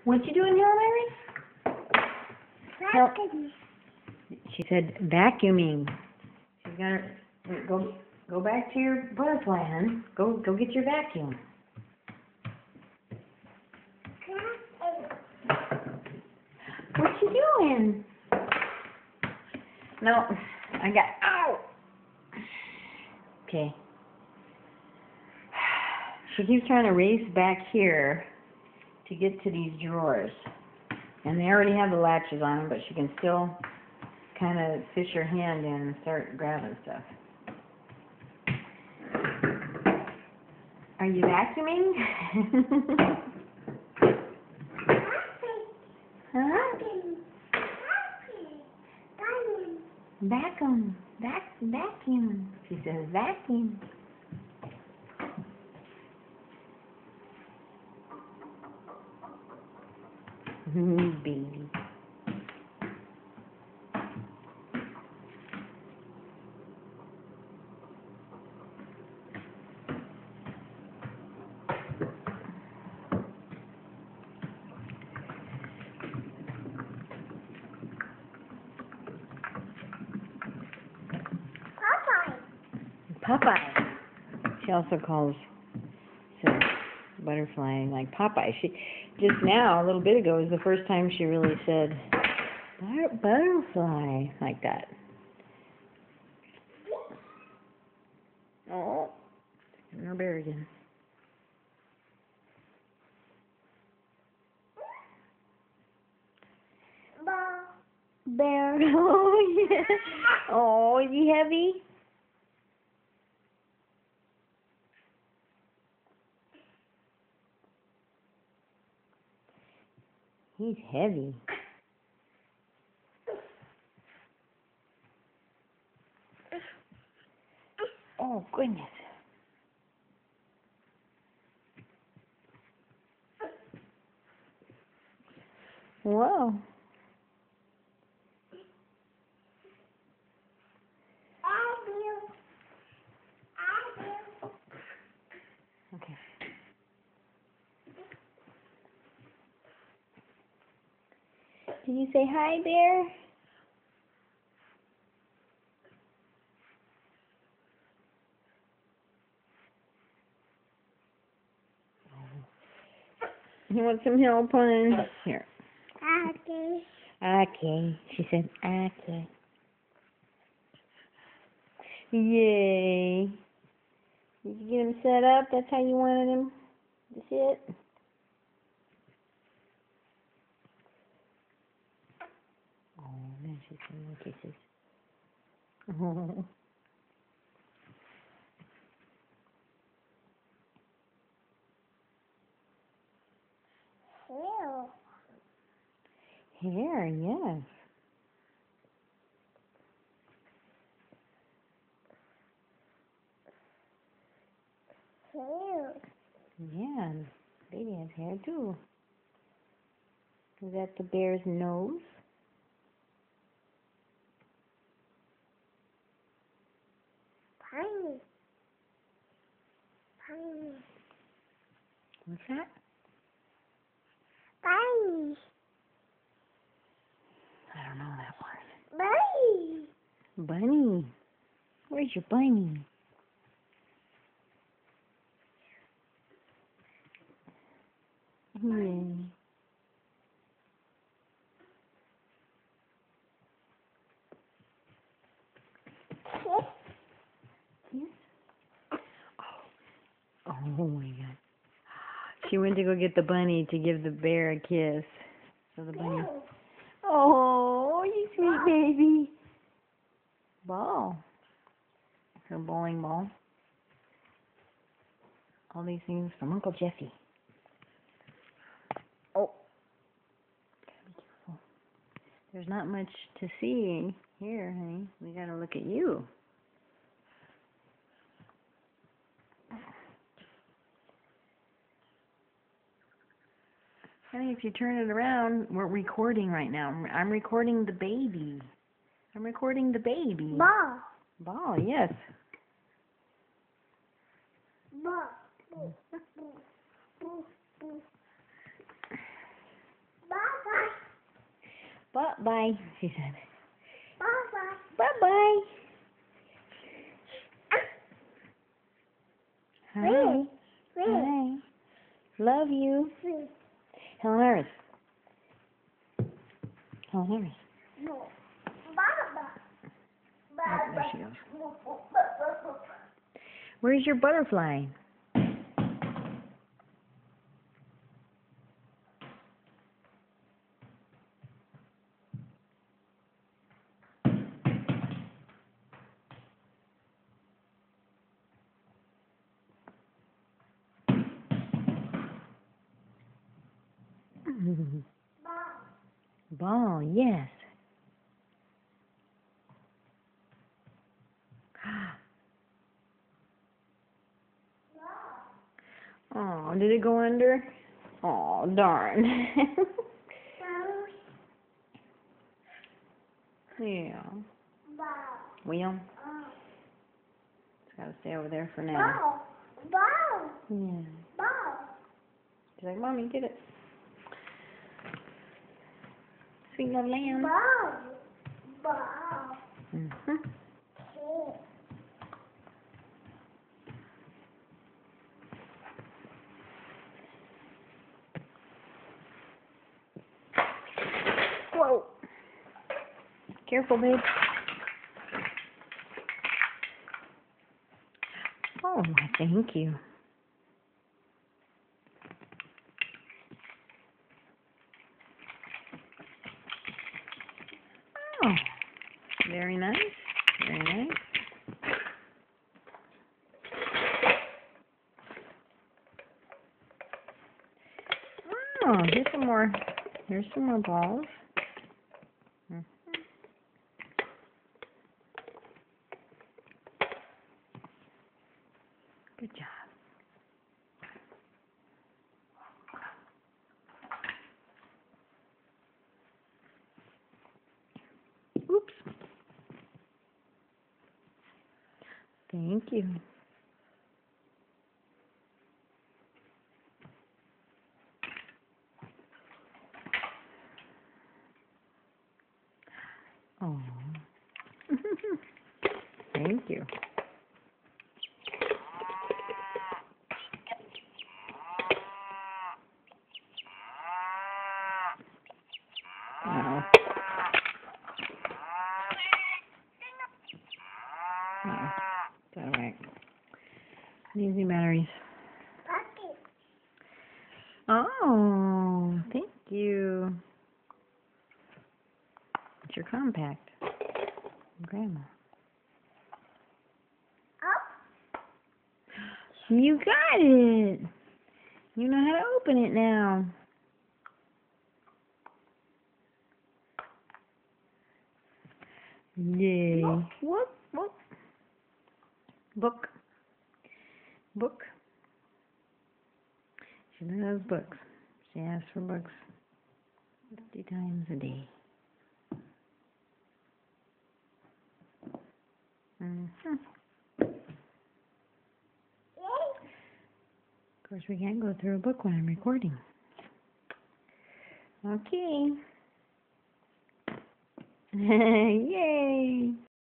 What you doing, Helen Mary? Hel- She said vacuuming. She's got her. Go back to your butterfly, hon. Go get your vacuum. What you doing? No, I got. Ow. Okay. She keeps trying to race back here to get to these drawers. And they already have the latches on them, but she can still kind of fish her hand in and start grabbing stuff. Are you vacuuming? Huh? Vacuum. Vacuum. She says vacuum. Baby. Popeye. She also calls the butterfly like Popeye. She just now, a little bit ago, was the first time she really said butterfly like that. Oh, and her bear again. Bear. Oh yeah. Oh, is he heavy? He's heavy. Oh, goodness. Whoa. Okay. Did you say hi, bear? You want some help, hon? Here. Okay. Okay. She said, okay. Yay. Did you get him set up? That's how you wanted him to sit? Oh, man, she's giving him kisses. Oh. Hair, yes. Yeah, baby has hair too. Is that the bear's nose? Tiny. What's that? Bunny. I don't know that word. Bunny. Bunny. Where's your bunny? Yay. Yes. Oh my God. She went to go get the bunny to give the bear a kiss. So the bunny. Oh, you sweet baby. Ball. Her bowling ball. All these things from Uncle Jesse. Oh. Gotta be careful. There's not much to see here, honey. We gotta look at you. Honey, if you turn it around, we're recording right now. I'm recording the baby. I'm recording the baby. Ball. Ball, yes. Ball. Bye-bye, she said. Bye-bye. Bye-bye. Hi. Wait. Hi. Love you. Helen Harris. Helen Harris. No. Baba. Oh, there she goes. Where's your butterfly? Ball, yes. Oh, did it go under? Oh, darn. Yeah. Well, it's got to stay over there for now. Yeah. She's like, Mommy, get it. Sweet little lamb. Mm-hmm. Whoa. Careful, babe. Oh, my, thank you. Oh, very nice. Very nice. Oh, here's some more. Here's some more balls. Mhm. Good job. Oops. Thank you. Oh. Thank you. Oh. Oh. Got it right. Easy batteries. Oh, thank you. It's your compact. Grandma. You got it. You know how to open it now. Yay. Whoop, whoop. Book. Book. She loves books. She asks for books 50 times a day. Mm-hmm. Of course, we can't go through a book when I'm recording. Okay. Yay!